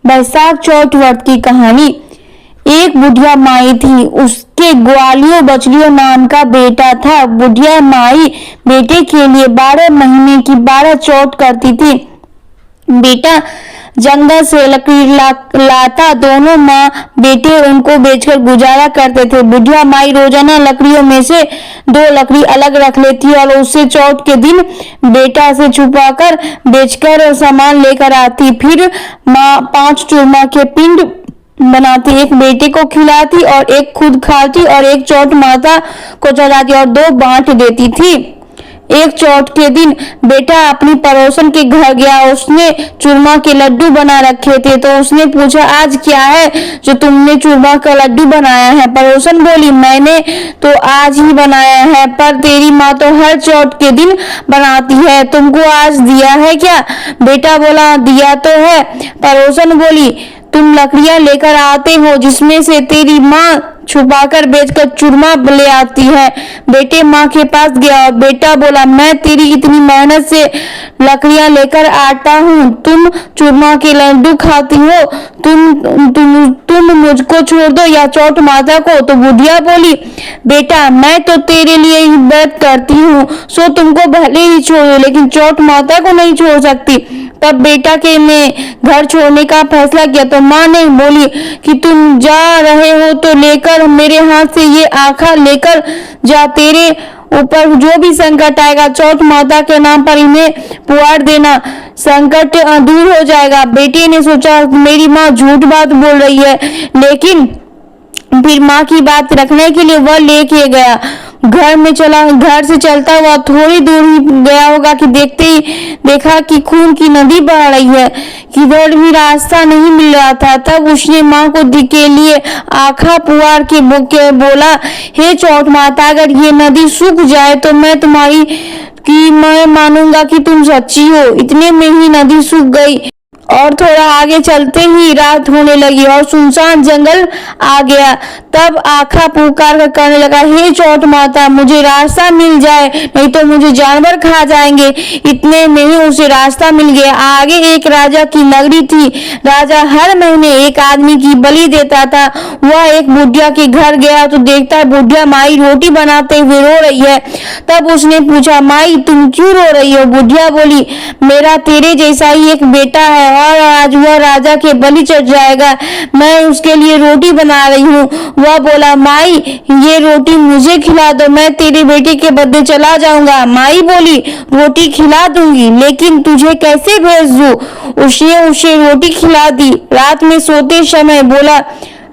बैसाख चौथ व्रत की कहानी। एक बुढ़िया माई थी, उसके ग्वालियों बछड़ियों नाम का बेटा था। बुढ़िया माई बेटे के लिए 12 महीने की 12 चौथ करती थी। बेटा जंगल से लकड़ी लाता, दोनों माँ बेटे उनको बेचकर गुजारा करते थे। बुढ़िया माई रोजाना लकड़ियों में से 2 लकड़ी अलग रख लेती और उससे चौथ के दिन बेटा से छुपाकर बेचकर सामान लेकर आती। फिर माँ 5 चूरमा के पिंड बनाती, एक बेटे को खिलाती और एक खुद खाती और एक चौथ माता को चढ़ाती और 2 बांट देती थी। एक चौथ के दिन बेटा अपनी पड़ोसन के घर गया। उसने चूरमा के लड्डू बना रखे थे, तो उसने पूछा, आज क्या है जो तुमने चूरमा का लड्डू बनाया है? पड़ोसन बोली, मैंने तो आज ही बनाया है, पर तेरी माँ तो हर चौथ के दिन बनाती है, तुमको आज दिया है क्या? बेटा बोला, दिया तो है। पड़ोसन बोली, तुम लकड़ियां लेकर आते हो जिसमें से तेरी माँ छुपाकर बेचकर चूरमा ले आती है। बेटे माँ के पास गया और बेटा बोला, मैं तेरी इतनी मेहनत से लकड़ियां लेकर आता हूँ, तुम चूरमा के लड्डू खाती हो, तुम मुझको छोड़ दो या चौथ माता को। तो बुढ़िया बोली, बेटा मैं तो तेरे लिए ही व्रत करती हूँ, सो तुमको भले ही छोड़ो, लेकिन चौथ माता को नहीं छोड़ सकती। तब बेटा के ने घर छोड़ने का फैसला किया। तो माँ ने बोली कि तुम जा रहे हो तो लेकर मेरे हाथ से ये आखा लेकर जा, तेरे ऊपर जो भी संकट आएगा चौथ माता के नाम पर इन्हें पुआर देना, संकट दूर हो जाएगा। बेटे ने सोचा, मेरी माँ झूठ बात बोल रही है, लेकिन फिर माँ की बात रखने के लिए वह लेके गया। घर से चलता हुआ थोड़ी दूर ही गया होगा कि देखा कि खून की नदी बह रही है, किधर भी रास्ता नहीं मिल रहा था। तब उसने माँ को के लिए आखा पुआर के बोला, हे चौथ माता, अगर ये नदी सूख जाए तो मैं मानूंगा कि तुम सच्ची हो। इतने में ही नदी सूख गई और थोड़ा आगे चलते ही रात होने लगी और सुनसान जंगल आ गया। तब आखा पुकार कर कहने लगा, हे चौथ माता, मुझे रास्ता मिल जाए, नहीं तो मुझे जानवर खा जाएंगे। इतने में ही उसे रास्ता मिल गया। आगे एक राजा की नगरी थी। राजा हर महीने एक आदमी की बलि देता था। वह एक बुढ़िया के घर गया तो देखता बुढ़िया माई रोटी बनाते हुए रो रही है। तब उसने पूछा, माई तुम क्यों रो रही हो? बुढ़िया बोली, मेरा तेरे जैसा ही एक बेटा है और आज वह राजा के बलि चढ़ जाएगा, मैं उसके लिए रोटी बना रही हूँ। वह बोला, माई ये रोटी मुझे खिला दो, मैं तेरे बेटे के बदले चला जाऊंगा। माई बोली, रोटी खिला दूंगी, लेकिन तुझे कैसे भेज दूं? उसने उसे रोटी खिला दी। रात में सोते समय बोला,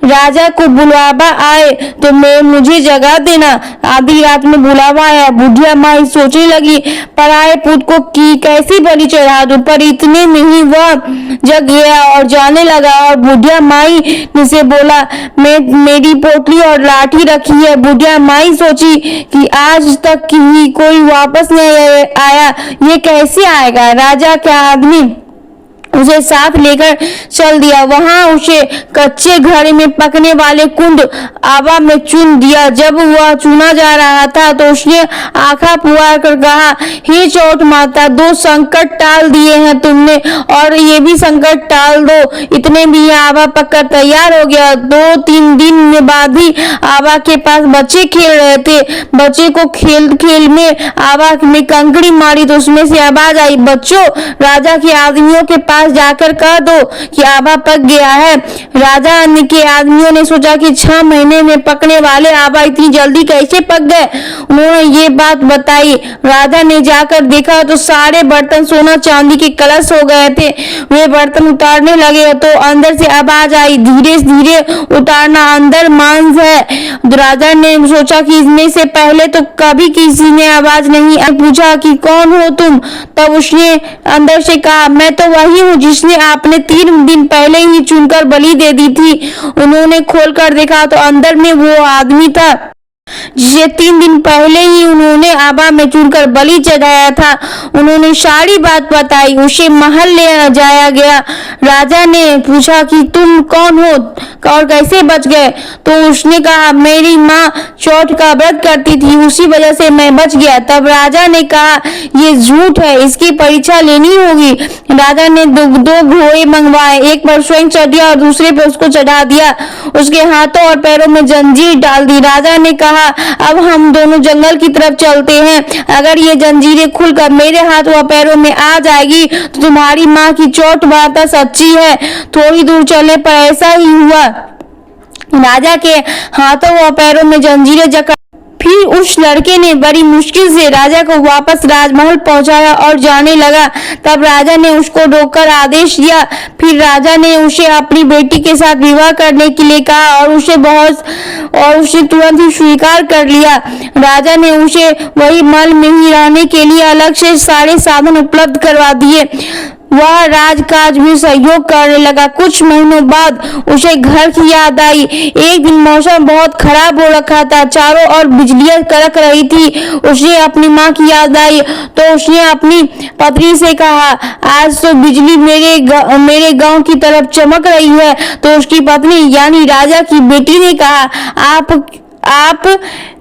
राजा को बुलावा आए तो मुझे जगा देना। आधी रात में बुलावा आया। बुढ़िया माई सोचने लगी, पराए पुत्र को कैसी बलि चढ़ा दूं, पर इतने में ही वह जग गया और जाने लगा और बुढ़िया माई से बोला, मेरी पोटली और लाठी रखी है। बुढ़िया माई सोची कि आज तक ही कोई वापस नहीं आया, ये कैसे आएगा? राजा का आदमी उसे साथ लेकर चल दिया। वहां उसे कच्चे घड़े में पकने वाले कुंड आवा में चुन दिया। जब वह चुना जा रहा था तो उसने आखा पुकार कर कहा, हे चौथ माता, 2 संकट टाल दिए हैं तुमने और ये भी संकट टाल दो। इतने भी आवा पककर तैयार हो गया। 2-3 दिन में बाद ही आवा के पास बच्चे खेल रहे थे। बच्चे को खेल में आवा में कंकड़ी मारी तो उसमें से आवाज आई, बच्चों राजा के आदमियों के पास जाकर कह दो कि आवा पक गया है। राजा के आदमियों ने सोचा कि 6 महीने में पकने वाले आवा इतनी जल्दी कैसे पक गए। उन्होंने ये बात बताई। राजा ने जाकर देखा तो सारे बर्तन सोना चांदी के कलश हो गए थे। वे बर्तन उतारने लगे तो अंदर से आवाज आई, धीरे धीरे उतारना, अंदर मांस है। राजा ने सोचा कि इसमें से पहले तो कभी किसी ने आवाज नहीं आई। पूछा कि कौन हो तुम? तब उसने अंदर से कहा, मैं तो वही हूँ जिसने आपने 3 दिन पहले ही चुनकर बलि दे दी थी। उन्होंने खोलकर देखा तो अंदर में वो आदमी था जिसे 3 दिन पहले ही उन्होंने आबा में चुनकर बलि चढ़ाया था। उन्होंने सारी बात बताई। उसे महल ले जाया गया। राजा ने पूछा कि तुम कौन हो और कैसे बच गए? तो उसने कहा, मेरी माँ चौथ का व्रत करती थी, उसी वजह से मैं बच गया। तब राजा ने कहा, ये झूठ है, इसकी परीक्षा लेनी होगी। राजा ने दो घोड़े मंगवाए, एक पर स्वयं चढ़ दिया और दूसरे पर उसको चढ़ा दिया। उसके हाथों और पैरों में जंजीर डाल दी। राजा ने कहा, अब हम दोनों जंगल की तरफ चलते हैं। अगर ये जंजीरें खुलकर मेरे हाथ व पैरों में आ जाएगी तो तुम्हारी माँ की चौथ वार्ता सच्ची है। थोड़ी दूर चलने पर ऐसा ही हुआ। राजा के हाथों व पैरों में जंजीरें जकड़ फिर उस लड़के ने बड़ी मुश्किल से राजा को वापस राजमहल पहुंचाया और जाने लगा। तब राजा ने उसको रोककर आदेश दिया। फिर राजा ने उसे अपनी बेटी के साथ विवाह करने के लिए कहा और उसे तुरंत ही स्वीकार कर लिया। राजा ने उसे वही महल में ही रहने के लिए अलग से सारे साधन उपलब्ध करवा दिए। वह राजकाज में सहयोग करने लगा। कुछ महीनों बाद उसे घर की याद आई। एक दिन मौसम बहुत खराब हो रखा था, चारों ओर बिजलियां कड़क रही थी। उसे अपनी माँ की याद आई तो उसने अपनी पत्नी से कहा, आज तो बिजली मेरे गांव की तरफ चमक रही है। तो उसकी पत्नी यानी राजा की बेटी ने कहा, आप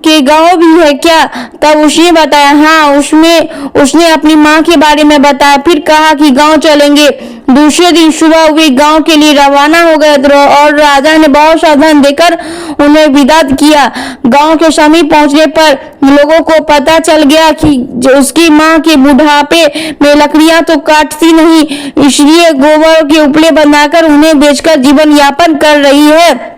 के गांव भी है क्या? तब उसने बताया, हाँ। उसने अपनी माँ के बारे में बताया। फिर कहा कि गांव चलेंगे। दूसरे दिन सुबह वे गांव के लिए रवाना हो गए और राजा ने बहुत सा धन देकर उन्हें विदा किया। गांव के समीप पहुंचने पर लोगों को पता चल गया कि उसकी माँ के बुढ़ापे में लकड़ियां तो काटती नहीं, इसलिए गोबर के उपले बनाकर उन्हें बेचकर जीवन यापन कर रही है।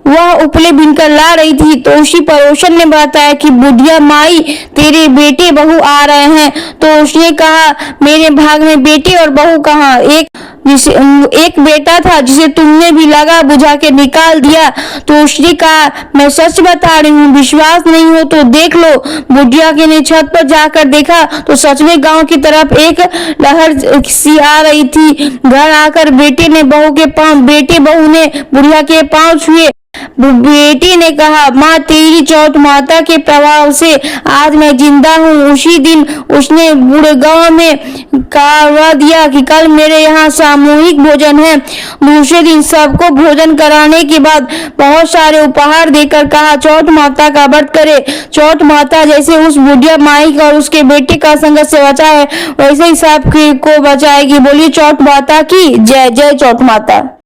वह उपले बिनकर ला रही थी तो उसी पड़ोसन ने बताया कि बुढ़िया माई, तेरे बेटे बहू आ रहे हैं। तो उसने कहा, मेरे भाग में बेटे और बहू कहाँ? एक बेटा था जिसे तुमने भी लगा बुझा के निकाल दिया। तो उसने कहा, मैं सच बता रही हूँ, विश्वास नहीं हो तो देख लो। बुढ़िया के ने छत पर जाकर देखा तो सच में गांव की तरफ एक लहर सी आ रही थी। घर आकर बेटे बहू ने बुढ़िया के पांव छुए। बेटी ने कहा, माँ, तेरी चौथ माता के प्रभाव से आज मैं जिंदा हूँ। उसी दिन उसने बूढ़े गांव में कहवा दिया कि कल मेरे यहाँ सामूहिक भोजन है। दूसरे दिन सबको भोजन कराने के बाद बहुत सारे उपहार देकर कहा, चौथ माता का व्रत करे। चौथ माता जैसे उस बुढ़िया माई और उसके बेटे का संकट से बचा है, वैसे ही सबको बचाएगी। बोलिए चौथ माता की जय। जय चौथ माता।